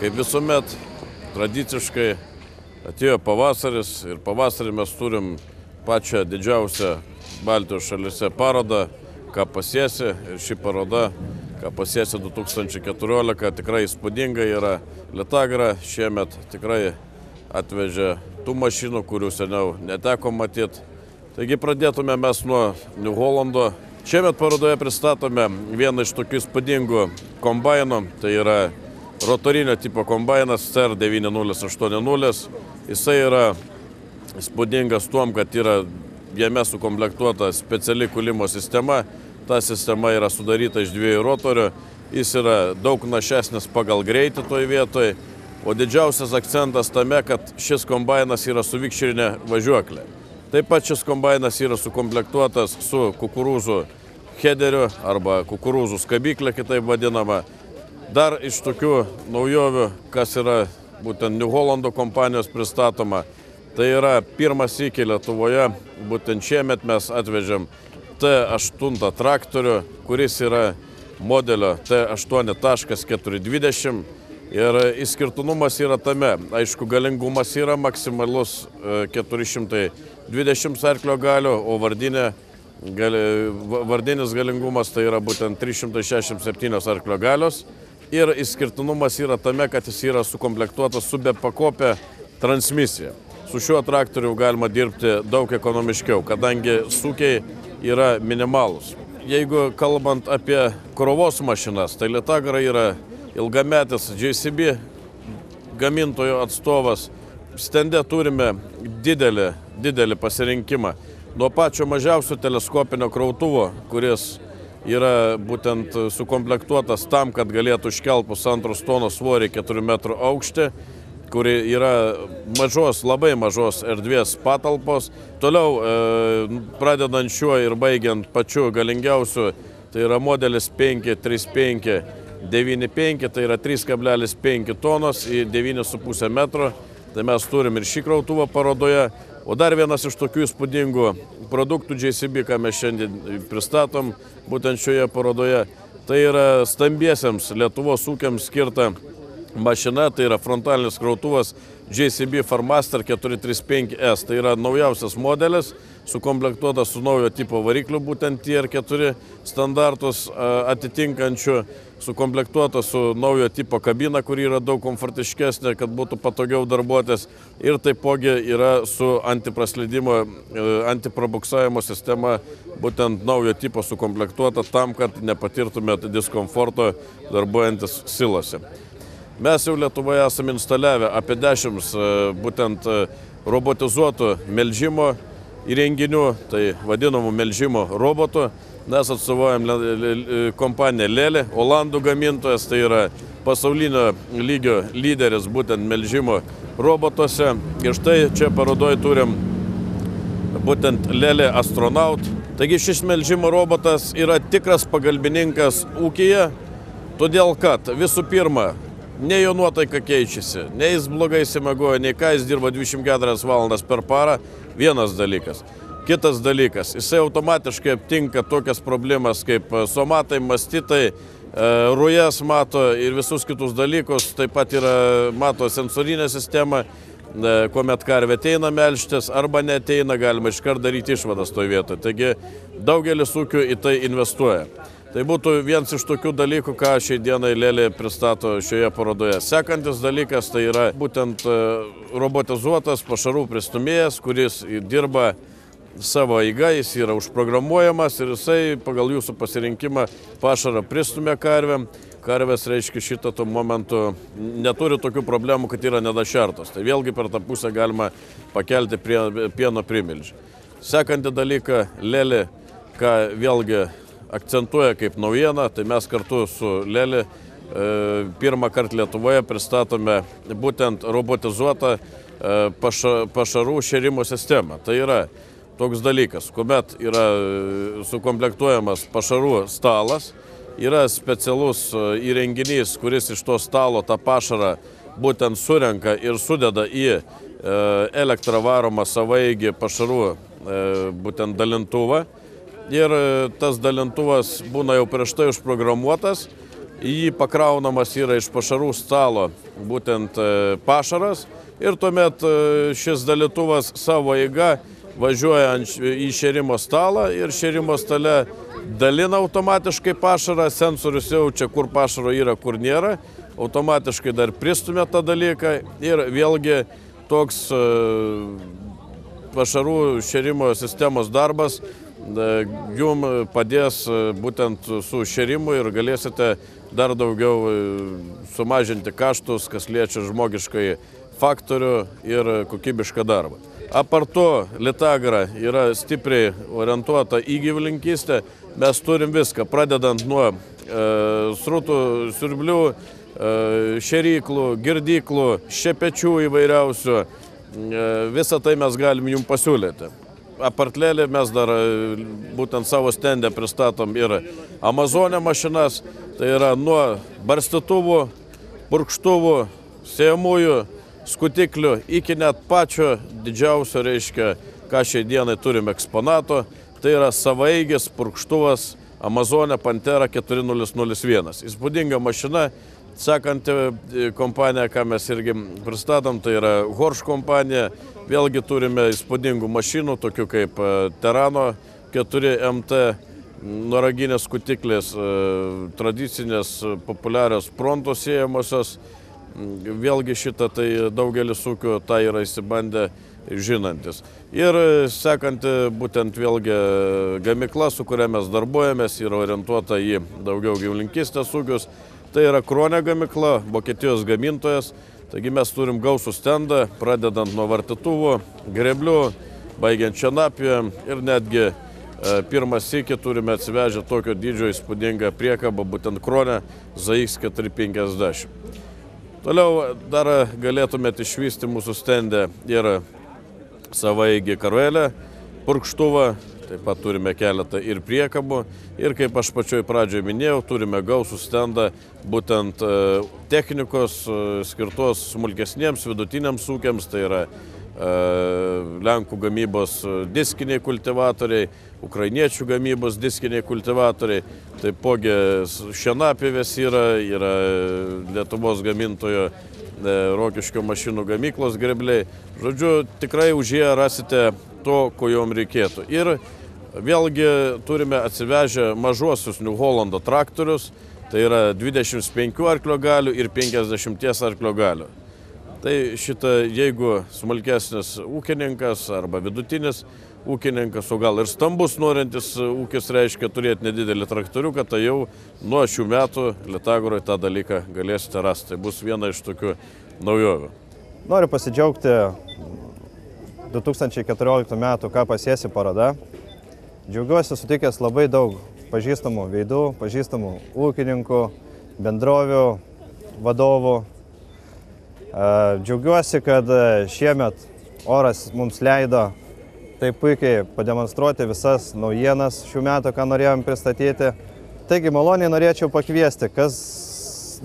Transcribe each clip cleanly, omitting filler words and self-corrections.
Kaip visuomet, tradiciškai atėjo pavasaris ir pavasarį mes turim pačią didžiausią Baltijos šalyse parodą, ką pasiesi. Ir ši paroda, ką pasiesi 2014, tikrai įspūdinga yra. Litagra šiemet tikrai atvežė tų mašinų, kurių seniau neteko matyti. Taigi pradėtume mes nuo New Hollando. Šiemet parodoje pristatome vieną iš tokių įspūdingų kombainų. Tai yra rotorinio tipo kombainas CR9080. Jisai yra įspūdingas tuom, kad yra jame sukomplektuota speciali kūlimo sistema. Ta sistema yra sudaryta iš 2 rotorių. Jis yra daug našesnis pagal greitį toj vietoj. O didžiausias akcentas tame, kad šis kombainas yra su vikšrinė važiuoklė. Taip pat šis kombainas yra sukomplektuotas su kukurūzų headeriu arba kukurūzų skabyklė, kitaip vadinama. Dar iš tokių naujovių, kas yra būtent New Hollando kompanijos pristatoma, tai yra pirmas iki Lietuvoje. Būtent šiemet mes atvežėm T8 traktorių, kuris yra modelio T8.420. Ir išskirtinumas yra tame, aišku, galingumas yra maksimalus 420 arklio galių, o vardinis galingumas tai yra būtent 367 arklio galios. Ir išskirtinumas yra tame, kad jis yra sukomplektuotas su bepakopė transmisija. Su šiuo traktoriu galima dirbti daug ekonomiškiau, kadangi sūkiai yra minimalūs. Jeigu kalbant apie krovos mašinas, tai Litagra yra ilgametis JCB gamintojo atstovas. Stende turime didelį pasirinkimą. Nuo pačio mažiausio teleskopinio krautuvo, kuris yra būtent sukomplektuotas tam, kad galėtų iškelt 1,5 tonos svorį 4 metrų aukštį, kuri yra labai mažos erdvės patalpos. Toliau, pradedant šiuo ir baigiant pačiu galingiausiu, tai yra modelis 53595, tai yra 3,5 tonos į 9,5 metro. Tai mes turim ir šį krautuvą parodoje. O dar vienas iš tokių įspūdingų produktų JCB, ką mes šiandien pristatom būtent šioje parodoje, tai yra stambiesiems Lietuvos ūkiams skirta mašina, tai yra frontalinis krautuvas JCB Farmaster 435S. Tai yra naujausias modelis, sukomplektuotas su naujo tipo varikliu, būtent TR4 standartus atitinkančių, sukomplektuotas su naujo tipo kabina, kuri yra daug komfortiškesnė, kad būtų patogiau darbuotis. Ir taipogi yra su antipraslydimo, antiprabuksavimo sistema, būtent naujo tipo sukomplektuota tam, kad nepatirtumėte diskomforto darbuojantis silose. Mes jau Lietuvoje esame instaliavę apie 10 būtent robotizuotų melžimo įrenginių, tai vadinamų melžimo robotų. Mes atstovaujam kompaniją Lely, Olandų gamintojas, tai yra pasaulinio lygio lyderis būtent melžimo robotuose. Ir štai čia parodoje turim būtent Lely Astronaut. Taigi šis melžimo robotas yra tikras pagalbininkas ūkyje, todėl kad visų pirma, ne jo nuotaika keičiasi, ne jis blogai išsimiegoja, nei ką jis dirba 24 valandas per parą, vienas dalykas. Kitas dalykas, jisai automatiškai aptinka tokias problemas kaip somatai, mastitai, rujas mato ir visus kitus dalykus. Taip pat mato sensorinę sistemą, kuomet karvė ateina melžtis arba neteina, galima iškart daryti išvadas toje vietoje. Taigi daugelis ūkių į tai investuoja. Tai būtų vienas iš tokių dalykų, ką šiai dienai Lely pristato šioje parodoje. Sekantis dalykas tai yra būtent robotizuotas pašarų pristumėjas, kuris dirba savo eiga, jis yra užprogramuojamas ir jisai pagal jūsų pasirinkimą pašarą pristumia karvėm. Karvės, reiškia, šitą tuo momentu neturi tokių problemų, kad yra nedašertos. Tai vėlgi per tą pusę galima pakelti pieno primilžį. Sekantį dalyką Lely, ką vėlgi akcentuoja kaip naujieną, tai mes kartu su Lely pirmą kartą Lietuvoje pristatome būtent robotizuotą pašarų šėrimo sistemą. Tai yra toks dalykas, kuomet yra sukomplektuojamas pašarų stalas, yra specialus įrenginys, kuris iš to stalo tą pašarą būtent surenka ir sudeda į elektrą varomą savaeigį pašarų būtent dalintuvą. Ir tas dalintuvas būna jau prieš tai užprogramuotas į jį pakraunamas yra iš pašarų stalo būtent pašaras ir tuomet šis dalytuvas savo eiga važiuoja į šėrimo stalą ir šėrimo stale dalina automatiškai pašarą, sensorius jaučia, kur pašaro yra, kur nėra, automatiškai dar pristumia tą dalyką ir vėlgi toks pašarų šėrimo sistemos darbas jum padės būtent su šėrimu ir galėsite dar daugiau sumažinti kaštus, kas liečia žmogiškai faktorių ir kokybišką darbą. Apart to, Litagra yra stipriai orientuota į gyvulininkystę. Mes turim viską, pradedant nuo srutų, siurblių, šėryklų, girdyklų, šepečių įvairiausių. Visą tai mes galim jums pasiūlyti. Apartlėlį mes dar būtent savo stende pristatom ir Amazonė mašinas. Tai yra nuo barstytuvų, purkštuvų, sėjamųjų, skutiklių iki net pačio didžiausio, reiškia, ką šiai dienai turime eksponato, tai yra savaeigis purkštuvas Amazonė Pantera 4001. Įspūdinga mašina, sekanti kompanija, ką mes irgi pristatom, tai yra Horš kompanija. Vėlgi turime įspūdingų mašinų, tokių kaip Terano 4MT, noraginės skutiklės, tradicinės populiarios Prontos siejamosios. Vėlgi šitą tai daugelis ūkių tą yra įsibandę žinantis. Ir sekanti būtent vėlgi gamykla, su kuria mes darbuojamės, yra orientuota į daugiau gyvulininkystės ūkius. Tai yra Kronė gamykla, Vokietijos gamintojas. Taigi mes turim gausų stendą, pradedant nuo vartytuvų, greblių, baigiant šienapijom ir netgi pirmą sykį turime atsivežę tokio dydžio įspūdingą priekabą, būtent Kronė ZX 450. Toliau dar galėtumėte išvysti mūsų stende ir savaeigį karuelę, purkštuvą, taip pat turime keletą ir priekabų. Ir kaip aš pačioj pradžioje minėjau, turime gausų stendą būtent technikos skirtos smulkesniems vidutiniams ūkiams, tai yra Lenkų gamybos diskiniai kultivatoriai, ukrainiečių gamybos diskiniai kultivatoriai, taipogi šienapjovės yra Lietuvos gamintojo Rokiškio mašinų gamyklos grebliai. Žodžiu, tikrai už jie rasite to, ko jom reikėtų. Ir vėlgi turime atsivežę mažuosius New Hollando traktorius, tai yra 25 arklio galių ir 50 arklio galių. Tai šitą, jeigu smulkesnis ūkininkas arba vidutinis ūkininkas, o gal ir stambus norintis ūkis, reiškia turėti nedidelį traktoriuką, tai jau nuo šių metų Litagroje tą dalyką galėsite rasti. Tai bus viena iš tokių naujovių. Noriu pasidžiaugti 2014 metų Ką pasiesi paroda. Džiaugiuosi sutikęs labai daug pažįstamų veidų, pažįstamų ūkininkų, bendrovių, vadovų. Džiaugiuosi, kad šiemet oras mums leido taip puikiai pademonstruoti visas naujienas šių metų, ką norėjom pristatyti. Taigi maloniai norėčiau pakviesti, kas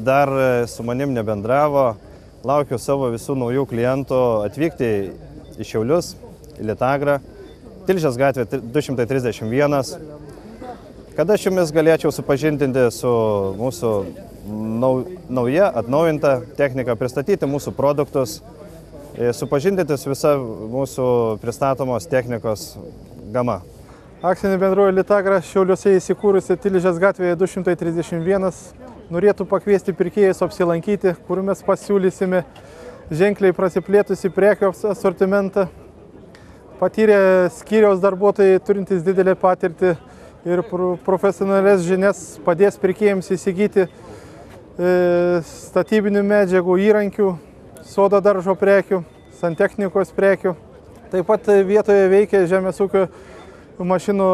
dar su manim nebendravo, laukiu savo visų naujų klientų atvykti į Šiaulius, į Litagrą, Tilžės gatvė 231. Kad aš jumis galėčiau supažindinti su mūsų nauja, atnaujinta technika, pristatyti mūsų produktus, supažindinti su visa mūsų pristatomos technikos gama. Akcinė bendrovė Litagra Šiauliuose įsikūrusi Tilžės gatvėje 231 norėtų pakviesti pirkėjus apsilankyti, kur mes pasiūlysime ženkliai prasiplėtusi prekių asortimentą. Patyrę skyriaus darbuotojai turintys didelę patirtį ir profesionalias žinias padės pirkėjams įsigyti statybinių medžiagų, įrankių, sodo daržo prekių, santechnikos prekių. Taip pat vietoje veikia žemės ūkio mašinų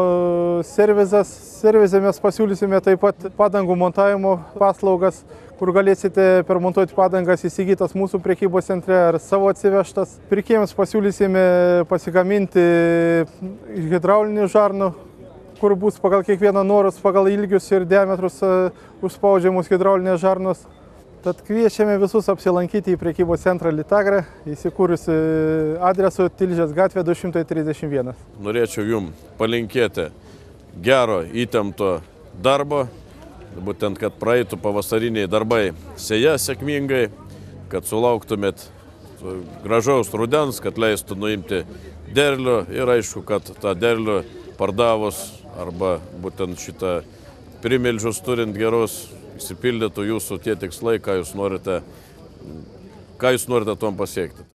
servizas. Servize mes pasiūlysime taip pat padangų montavimo paslaugas, kur galėsite permontuoti padangas įsigytas mūsų prekybos centre ar savo atsivežtas. Pirkėjams pasiūlysime pasigaminti hidraulinių žarnų, kur bus pagal kiekvieną norus, pagal ilgius ir diametrus užspaudžiamus hidraulinės žarnos. Tad kviečiame visus apsilankyti į prekybos centrą Litagra, įsikūrusi adresu Tilžės gatvė 231. Norėčiau jums palinkėti gero įtempto darbo, būtent, kad praeitų pavasariniai darbai sėja sėkmingai, kad sulauktumėt gražaus rudens, kad leistų nuimti derlių ir aišku, kad tą derlių pardavus arba būtent šitą primilžius turint gerus, įsipildytų jūsų tie tikslai, ką jūs norite tom pasiekti.